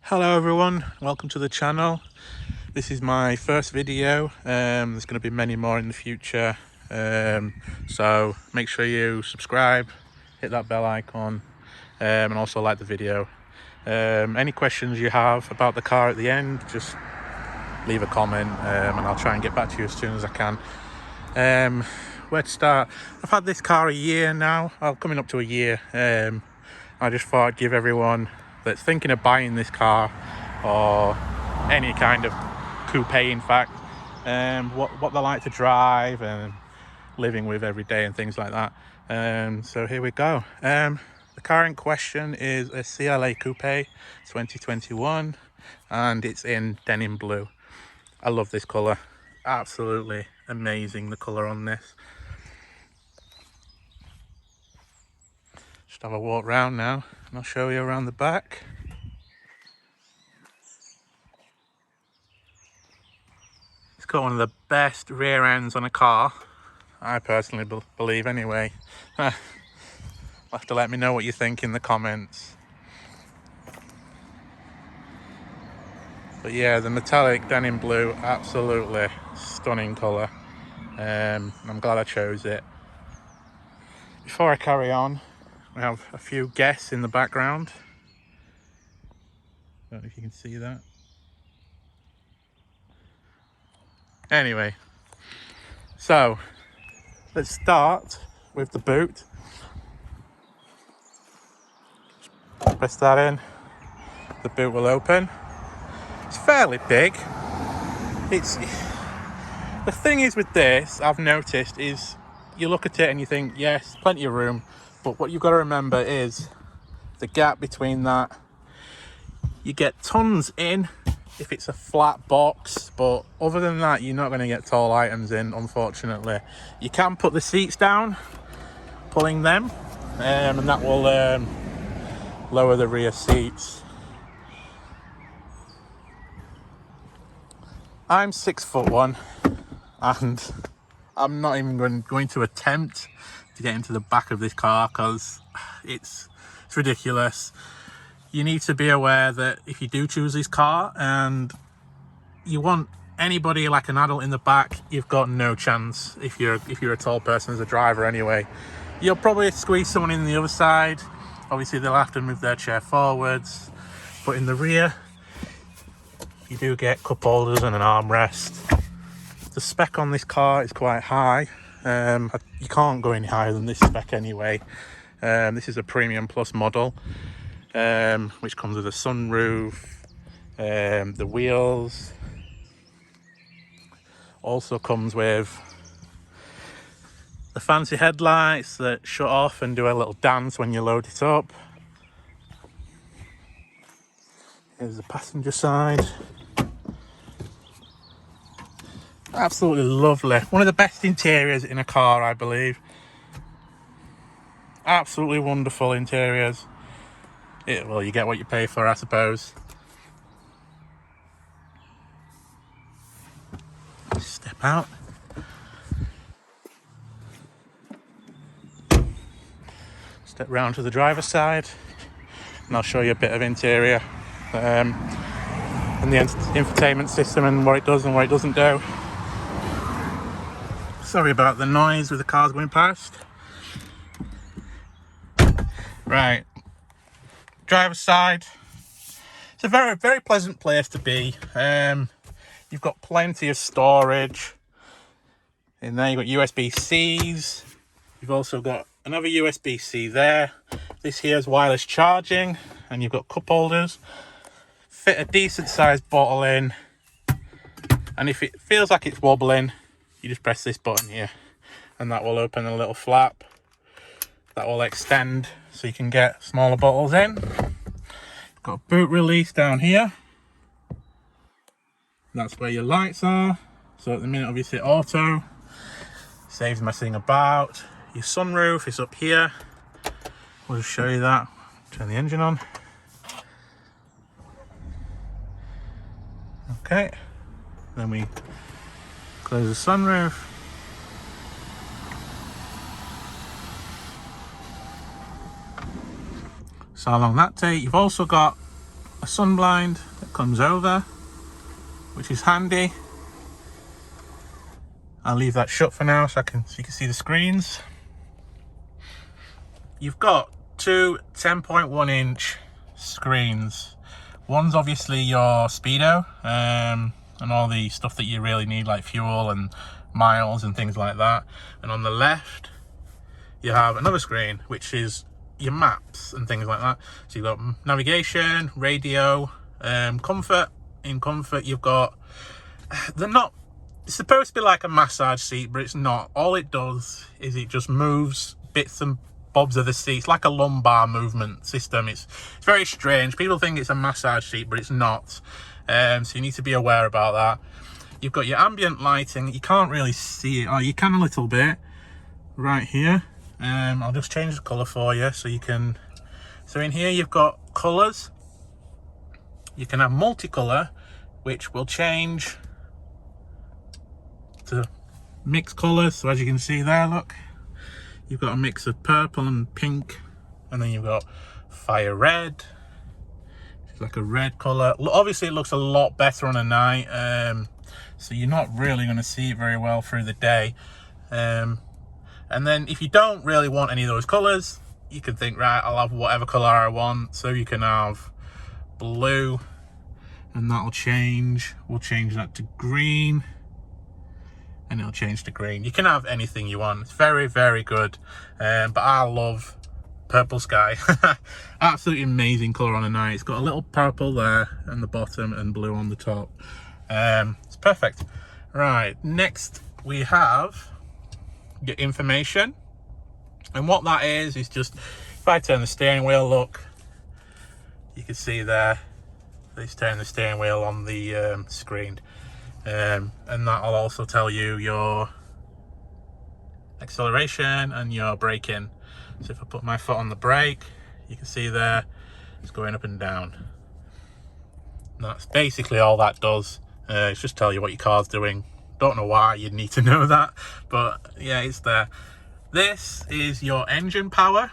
Hello everyone, welcome to the channel. This is my first video. There's going to be many more in the future, so make sure you subscribe, hit that bell icon, and also like the video. Any questions you have about the car at the end, just leave a comment, and I'll try and get back to you as soon as I can. Where to start? I've had this car a year now, coming up to a year. I just thought I'd give everyone that's thinking of buying this car, or any kind of coupe in fact, what they like to drive and living with every day and things like that. So here we go. The car in question is a CLA Coupe 2021, and it's in denim blue. I love this colour, absolutely amazing, the colour on this. Just have a walk round now and I'll show you around the back. It's got one of the best rear ends on a car, I personally believe anyway. You'll have to let me know what you think in the comments. But yeah, the metallic denim blue, absolutely stunning colour. I'm glad I chose it. Before I carry on, we have a few guests in the background. Don't know if you can see that. Anyway, so let's start with the boot. Press that in, the boot will open. It's fairly big. The thing is with this, I've noticed, is you look at it and you think, yes, plenty of room, but what you've got to remember is the gap between that. You get tons in if it's a flat box, but other than that, you're not going to get tall items in, unfortunately. You can put the seats down, pulling them, and that will lower the rear seats. I'm 6'1", and I'm not even going to attempt to get into the back of this car because it's ridiculous. You need to be aware that if you do choose this car and you want anybody like an adult in the back, you've got no chance if you're a tall person as a driver anyway. You'll probably squeeze someone in the other side. Obviously they'll have to move their chair forwards, but in the rear you do get cup holders and an armrest. The spec on this car is quite high. You can't go any higher than this spec anyway. This is a Premium Plus model, which comes with a sunroof, the wheels. Also comes with the fancy headlights that shut off and do a little dance when you load it up. Here's the passenger side. Absolutely lovely. One of the best interiors in a car, I believe. Absolutely wonderful interiors. Well, you get what you pay for, I suppose. Step out. Step round to the driver's side, and I'll show you a bit of interior and the infotainment system and what it does and what it doesn't do. Sorry about the noise with the cars going past. Right, driver's side. It's a very, very pleasant place to be. You've got plenty of storage. In there you've got USB-Cs. You've also got another USB-C there. This here is wireless charging, and you've got cup holders. Fit a decent sized bottle in, and if it feels like it's wobbling, you just press this button here and that will open a little flap that will extend so you can get smaller bottles in. Got a boot release down here. That's where your lights are. So at the minute, obviously auto, saves messing about. Your sunroof is up here. We'll just show you that. Turn the engine on. Okay, then we close the sunroof. So how long that take? You've also got a sun blind that comes over, which is handy. I'll leave that shut for now so you can see the screens. You've got two 10.1 inch screens. One's obviously your speedo and all the stuff that you really need, like fuel and miles and things like that. And on the left you have another screen which is your maps and things like that. So you've got navigation, radio, comfort. In comfort you've got, it's supposed to be like a massage seat, but it's not. All it does is it just moves bits and bobs of the seats, like a lumbar movement system. It's very strange. People think it's a massage seat, but it's not. So you need to be aware about that. You've got your ambient lighting. You can't really see it, or you can a little bit right here. I'll just change the colour for you so you can. So in here you've got colours. You can have multicolour, which will change to mixed colours. So as you can see there, look, you've got a mix of purple and pink, and then you've got fire red, it's like a red colour. Obviously it looks a lot better on a night, so you're not really going to see it very well through the day. And then if you don't really want any of those colours, you can think, right, I'll have whatever colour I want. So you can have blue, and that'll change. We'll change that to green, and it'll change to green. You can have anything you want. It's very, very good. But I love purple sky. Absolutely amazing colour on a night. It's got a little purple there on the bottom and blue on the top. It's perfect. Right, next we have your information. And what that is just, if I turn the steering wheel, look, you can see there, let's turn the steering wheel on the screen. And that'll also tell you your acceleration and your braking. So if I put my foot on the brake, you can see there it's going up and down. And that's basically all that does. It's just tell you what your car's doing. Don't know why you'd need to know that, but yeah, it's there. This is your engine power,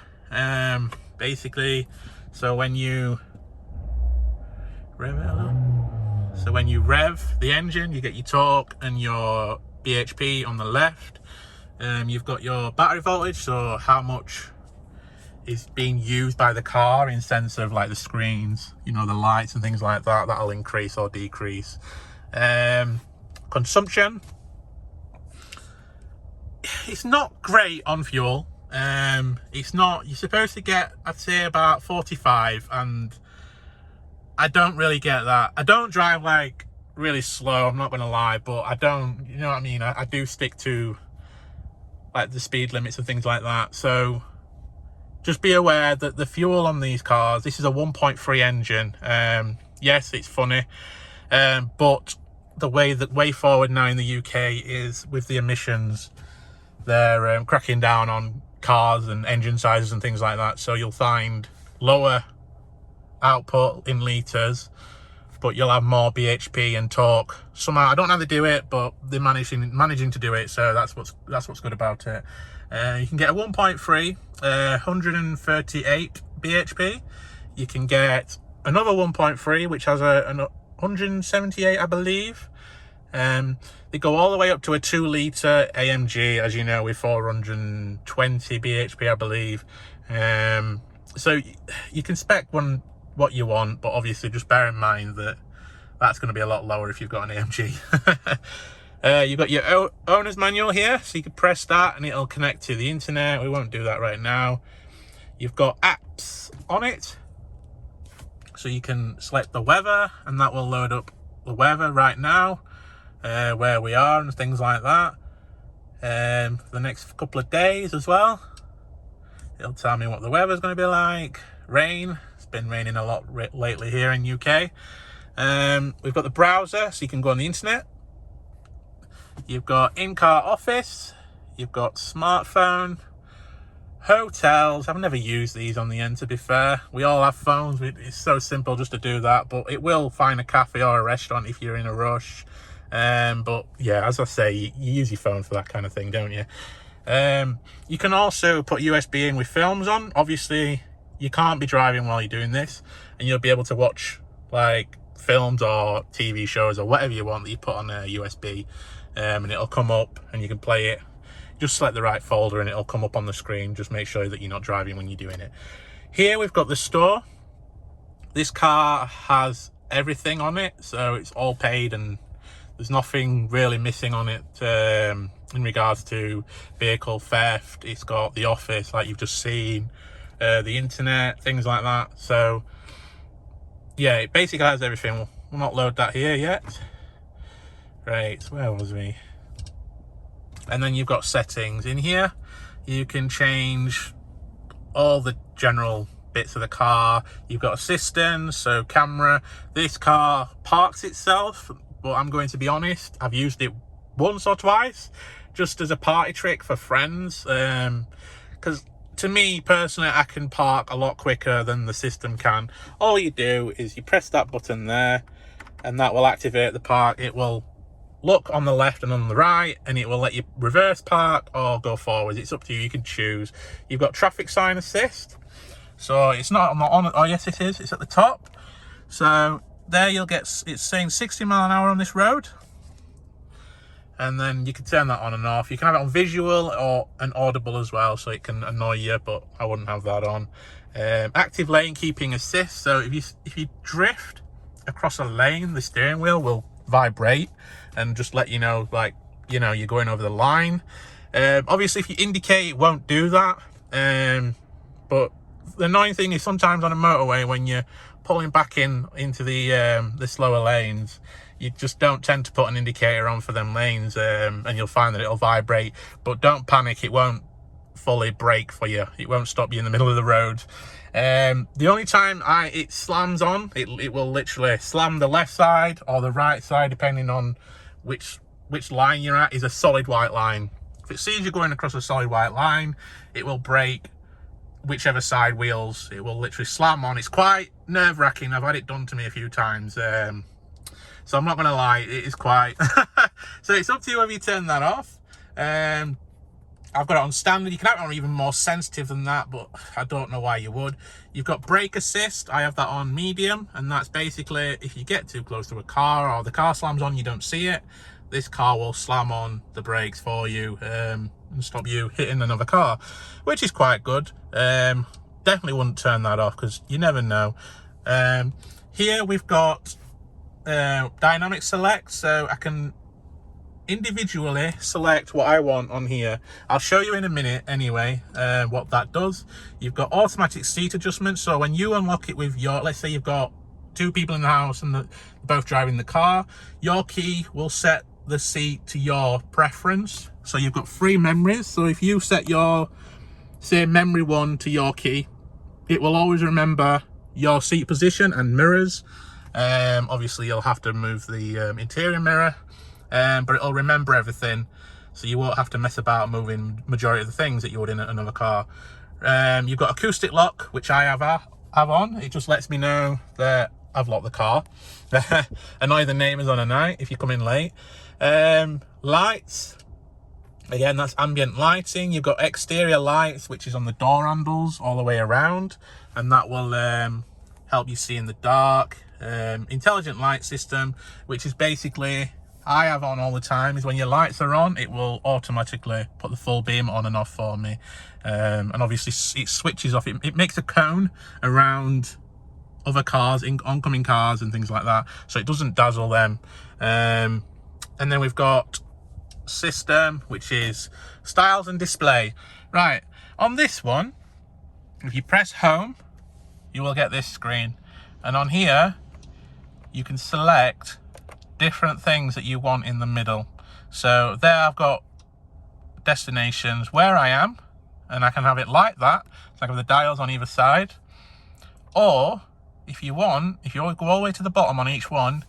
basically. So when you rev the engine, you get your torque and your bhp on the left. You've got your battery voltage, so how much is being used by the car in sense of like the screens, you know, the lights and things like that. That'll increase or decrease. Consumption, it's not great on fuel. It's not, you're supposed to get, I'd say, about 45, and I don't really get that. I don't drive like really slow, I'm not gonna lie, but I don't, you know what I mean, I do stick to like the speed limits and things like that. So just be aware that the fuel on these cars, this is a 1.3 engine. Yes, it's funny, but the way forward now in the UK is with the emissions. They're cracking down on cars and engine sizes and things like that. So you'll find lower output in litres, but you'll have more bhp and torque. Somehow, I don't know how they do it, but they're managing to do it. So that's what's good about it. You can get a 1.3, 138 bhp. You can get another 1.3, which has a 178, I believe. They go all the way up to a 2 litre AMG, as you know, with 420 bhp, I believe. So you can spec what you want, but obviously just bear in mind that that's going to be a lot lower if you've got an AMG. You've got your owner's manual here, so you can press that and it'll connect to the internet. We won't do that right now. You've got apps on it, so you can select the weather and that will load up the weather right now, where we are and things like that. For the next couple of days as well, it'll tell me what the weather's going to be like. Rain, it's been raining a lot lately here in UK. We've got the browser, so you can go on the internet. You've got in-car office, you've got smartphone, hotels. I've never used these on the end, to be fair. We all have phones, it's so simple just to do that, but it will find a cafe or a restaurant if you're in a rush. But yeah, as I say, you use your phone for that kind of thing, don't you? You can also put USB in with films on. Obviously, you can't be driving while you're doing this, and you'll be able to watch like films or TV shows or whatever you want that you put on a USB, and it'll come up and you can play it. Just select the right folder and it'll come up on the screen. Just make sure that you're not driving when you're doing it. Here we've got the store. This car has everything on it, so it's all paid and there's nothing really missing on it in regards to vehicle theft. It's got the office like you've just seen, the internet, things like that. So yeah, it basically has everything. We'll not load that here yet. Right, where was we? And then you've got settings in here. You can change all the general bits of the car. You've got assistance, so camera. This car parks itself, but I'm going to be honest, I've used it once or twice just as a party trick for friends, because to me personally, I can park a lot quicker than the system can. All you do is you press that button there and that will activate the park. It will look on the left and on the right and it will let you reverse park or go forwards. It's up to you, you can choose. You've got traffic sign assist, so it's not on, oh yes it is, it's at the top. So there you'll get, it's saying 60 mile an hour on this road, and then you can turn that on and off. You can have it on visual or an audible as well, so it can annoy you, but I wouldn't have that on. Active lane keeping assist, so if you drift across a lane, the steering wheel will vibrate and just let you know, like, you know, you're going over the line. Obviously if you indicate, it won't do that, but the annoying thing is sometimes on a motorway when you're pulling back into the slower lanes, you just don't tend to put an indicator on for them lanes, and you'll find that it'll vibrate. But don't panic, it won't fully brake for you. It won't stop you in the middle of the road. The only time it slams on, it will literally slam the left side or the right side, depending on which line you're at, is a solid white line. If it sees you going across a solid white line, it will brake whichever side wheels. It will literally slam on. It's quite nerve-wracking. I've had it done to me a few times, so I'm not gonna lie, it is quite so it's up to you whether you turn that off. I've got it on standard. You can have it on even more sensitive than that, but I don't know why you would. You've got brake assist. I have that on medium, and that's basically if you get too close to a car or the car slams on, you don't see it, this car will slam on the brakes for you, and stop you hitting another car, which is quite good. Definitely wouldn't turn that off because you never know. Here we've got dynamic select, so I can individually select what I want on here. I'll show you in a minute anyway what that does. You've got automatic seat adjustment, so when you unlock it with your, let's say you've got two people in the house and both driving the car, your key will set the seat to your preference. So you've got 3 memories, so if you set your, say, memory 1 to your key, it will always remember your seat position and mirrors. Obviously you'll have to move the interior mirror, but it'll remember everything, so you won't have to mess about moving majority of the things that you would in another car. You've got acoustic lock, which I have on. It just lets me know that I've locked the car. Annoy the neighbours on a night if you come in late. Lights, again, that's ambient lighting. You've got exterior lights, which is on the door handles all the way around, and that will help you see in the dark. Intelligent light system, which is basically, I have on all the time, is when your lights are on, it will automatically put the full beam on and off for me. And obviously it switches off, it makes a cone around other cars, oncoming cars and things like that, so it doesn't dazzle them. And then we've got system, which is styles and display. Right, on this one, if you press home, you will get this screen, and on here you can select different things that you want in the middle. So there I've got destinations, where I am, and I can have it like that, so I can have the dials on either side. Or if you want, if you go all the way to the bottom on each one,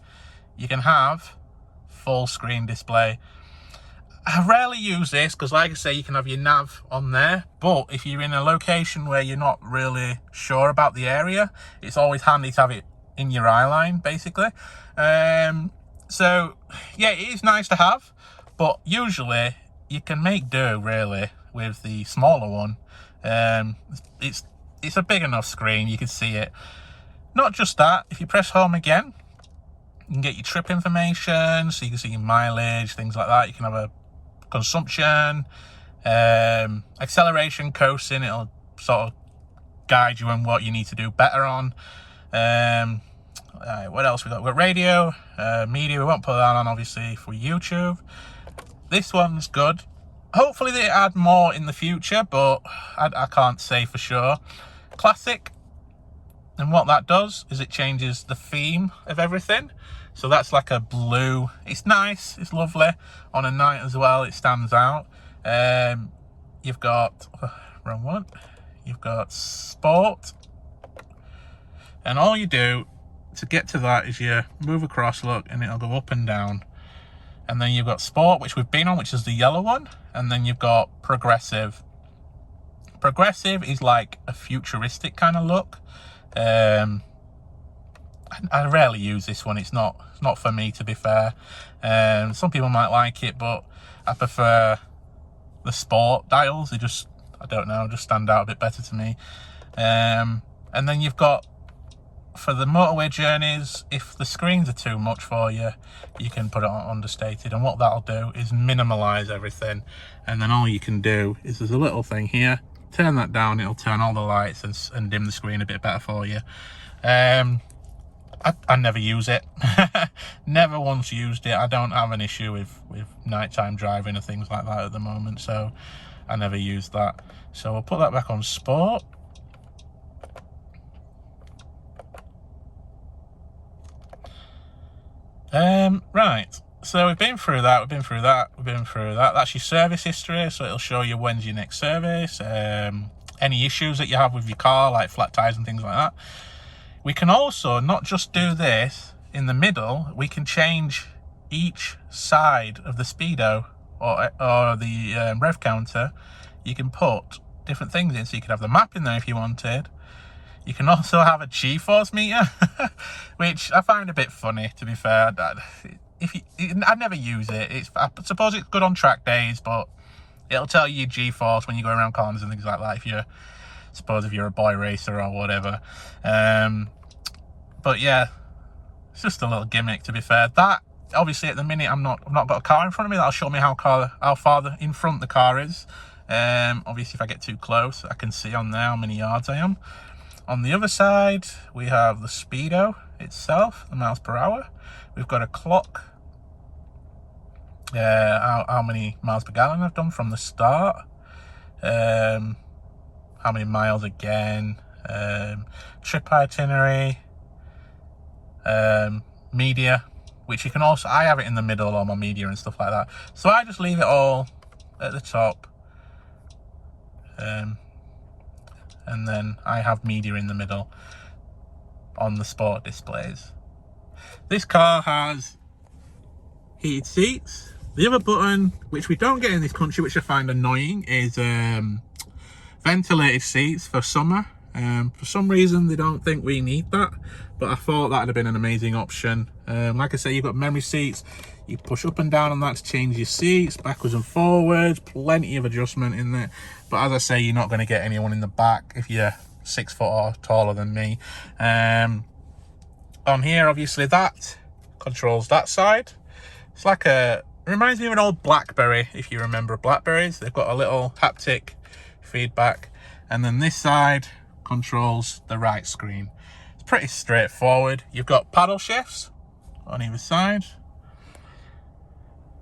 you can have full screen display. I rarely use this because, like I say, you can have your nav on there, but if you're in a location where you're not really sure about the area, it's always handy to have it in your eye line, basically. So yeah, it is nice to have, but usually you can make do really with the smaller one. It's a big enough screen, you can see it. Not just that, if you press home again, you can get your trip information, so you can see your mileage, things like that. You can have a consumption, acceleration, coasting. It'll sort of guide you on what you need to do better on. What else we got? We've got radio, media. We won't put that on, obviously, for YouTube. This one's good. Hopefully they add more in the future, but I can't say for sure. Classic. And what that does is it changes the theme of everything. So that's like a blue. It's nice. It's lovely. On a night as well, it stands out. You've got... wrong one. You've got sport. And all you do to get to that is you move across, look, and it'll go up and down. And then you've got sport, which we've been on, which is the yellow one. And then you've got progressive. Progressive is like a futuristic kind of look. I rarely use this one. It's not for me, to be fair. Some people might like it, but I prefer the sport dials. They just, I don't know, just stand out a bit better to me. And then you've got, for the motorway journeys, if the screens are too much for you, you can put it on understated. And what that'll do is minimize everything. And then all you can do is there's a little thing here. Turn that down, it'll turn all the lights and dim the screen a bit better for you. I never use it. Never once used it. I don't have an issue with nighttime driving and things like that at the moment, so I never use that. So we'll put that back on sport. Right, so we've been through that, That's your service history, so it'll show you when's your next service, any issues that you have with your car, like flat tires and things like that. We can also not just do this in the middle, we can change each side of the speedo or the rev counter. You can put different things in, so you could have the map in there if you wanted. You can also have a G-force meter, which I find a bit funny, to be fair. I'd never use it. I suppose it's good on track days, but it'll tell you G-force when you go around corners and things like that, if you're a boy racer or whatever. But yeah, it's just a little gimmick, to be fair. That, obviously, at the minute, I've not got a car in front of me. That'll show me how far in front the car is. Obviously, if I get too close, I can see on there how many yards I am. On the other side, we have the speedo itself, the miles per hour. We've got a clock, how many miles per gallon I've done from the start, how many miles again, trip itinerary, media, which you can also, I have it in the middle, all my media and stuff like that. So I just leave it all at the top. And then I have media in the middle on the sport displays. This car has heated seats. The other button, which we don't get in this country, which I find annoying, is ventilated seats for summer. For some reason, they don't think we need that, but I thought that would have been an amazing option. Like I say, you've got memory seats. You push up and down on that to change your seats, backwards and forwards, plenty of adjustment in there. But as I say, you're not going to get anyone in the back if you're 6 foot or taller than me. On here, obviously, that controls that side. It's like it reminds me of an old BlackBerry, if you remember BlackBerries. They've got a little haptic feedback. And then this side controls the right screen. It's pretty straightforward. You've got paddle shifts on either side,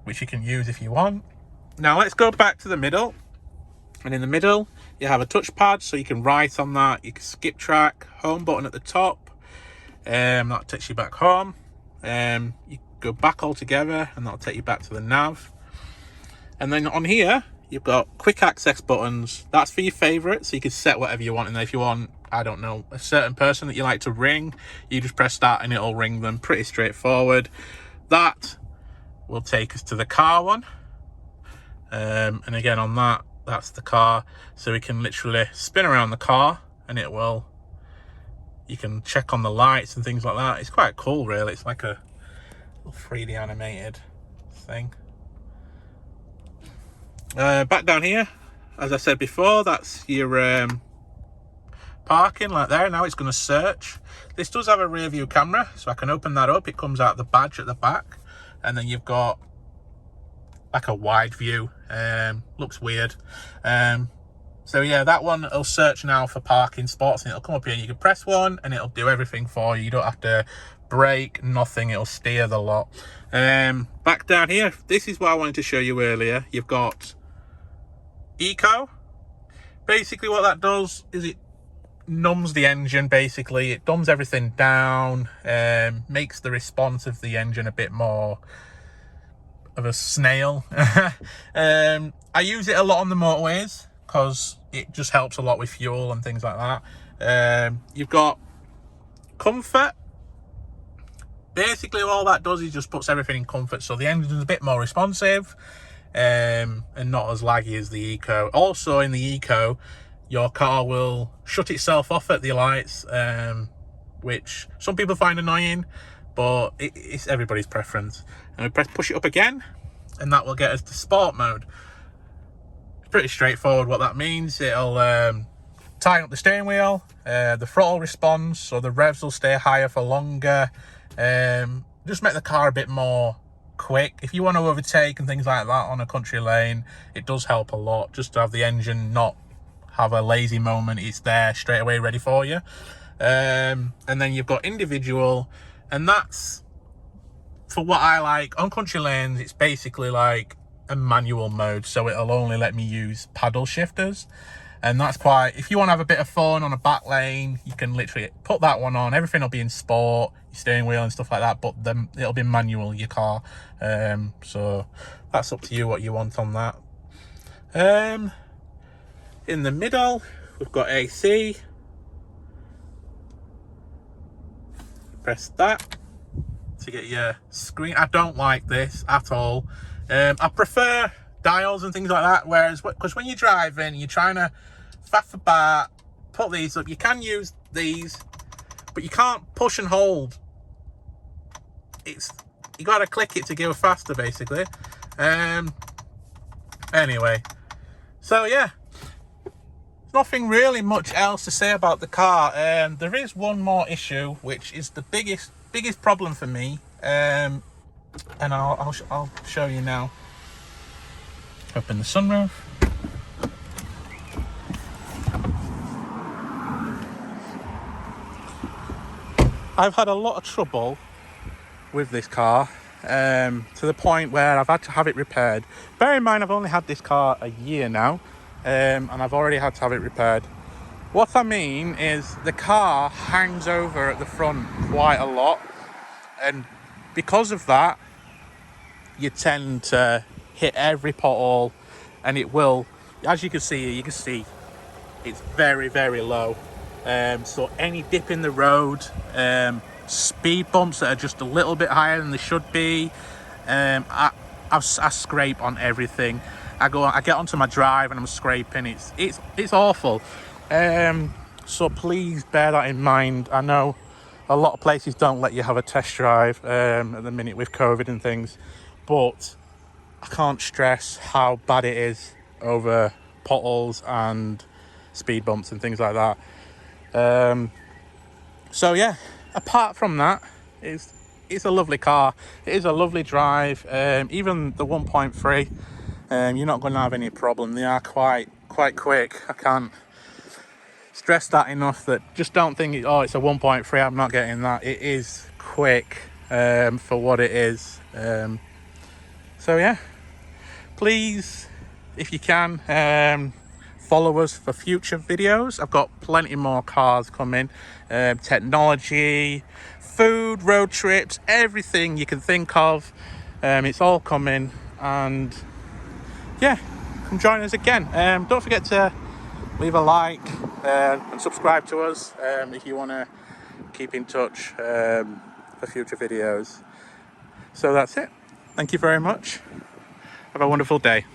which you can use if you want. Now let's go back to the middle. And in the middle, you have a touchpad, so you can write on that. You can skip track, home button at the top. That takes you back home. You go back altogether, and that'll take you back to the nav. And then on here, you've got quick access buttons. That's for your favourites, so you can set whatever you want in there. If you want, I don't know, a certain person that you like to ring, you just press that and it'll ring them. Pretty straightforward. That will take us to the car one. And again, on that, that's the car. So we can literally spin around the car and it will, you can check on the lights and things like that. It's quite cool, really. It's like a little 3D animated thing. Back down here, as I said before, that's your parking like there. Now it's going to search. This does have a rear view camera, so I can open that up. It comes out the badge at the back, and then you've got like a wide view. Looks weird. So yeah, that one will search now for parking spots, and it'll come up here. You can press one and it'll do everything for you. You don't have to brake, nothing. It'll steer the lot. Back down here, this is what I wanted to show you earlier. You've got Eco. Basically what that does is it numbs the engine. Basically it dumbs everything down, makes the response of the engine a bit more of a snail. I use it a lot on the motorways because it just helps a lot with fuel and things like that. You've got comfort. Basically all that does is just puts everything in comfort, so the engine's a bit more responsive, and not as laggy as the Eco. Also in the Eco, your car will shut itself off at the lights, which some people find annoying, but it's everybody's preference. And we push it up again, and that will get us to sport mode. It's pretty straightforward what that means. It'll tighten up the steering wheel, the throttle responds, so the revs will stay higher for longer. Just make the car a bit more quick. If you want to overtake and things like that on a country lane, it does help a lot just to have the engine not have a lazy moment. It's there straight away ready for you. And then you've got individual, and that's for what I like. On country lanes, it's basically like a manual mode, so it'll only let me use paddle shifters. And that's quite, if you want to have a bit of fun on a back lane, you can literally put that one on. Everything will be in sport, your steering wheel and stuff like that, but then it'll be manual, your car. So that's up to you what you want on that. In the middle, we've got AC. Press that to get your screen. I don't like this at all. I prefer dials and things like that, whereas because when you're driving, you're trying to faff about, put these up, you can use these, but you can't push and hold. You got to click it to go faster, basically. Anyway, so yeah, nothing really much else to say about the car. There is one more issue, which is the biggest problem for me, and I'll show you now. Open the sunroof. I've had a lot of trouble with this car, to the point where I've had to have it repaired. Bear in mind, I've only had this car a year now, and I've already had to have it repaired. What I mean is the car hangs over at the front quite a lot, and because of that, you tend to hit every pothole, and it will, as you can see it's very, very low. So any dip in the road, speed bumps that are just a little bit higher than they should be, I scrape on everything. I get onto my drive and I'm scraping. It's awful. So please bear that in mind. I know a lot of places don't let you have a test drive at the minute with COVID and things, but I can't stress how bad it is over potholes and speed bumps and things like that. So yeah, apart from that, it's a lovely car. It is a lovely drive. Even the 1.3, you're not going to have any problem. They are quite quick. I can't stress that enough. That just don't think it's a 1.3. I'm not getting that. It is quick for what it is. So yeah, please, if you can, follow us for future videos. I've got plenty more cars coming, technology, food, road trips, everything you can think of. It's all coming, and yeah, come join us again. Don't forget to leave a like and subscribe to us if you want to keep in touch for future videos. So that's it. Thank you very much. Have a wonderful day.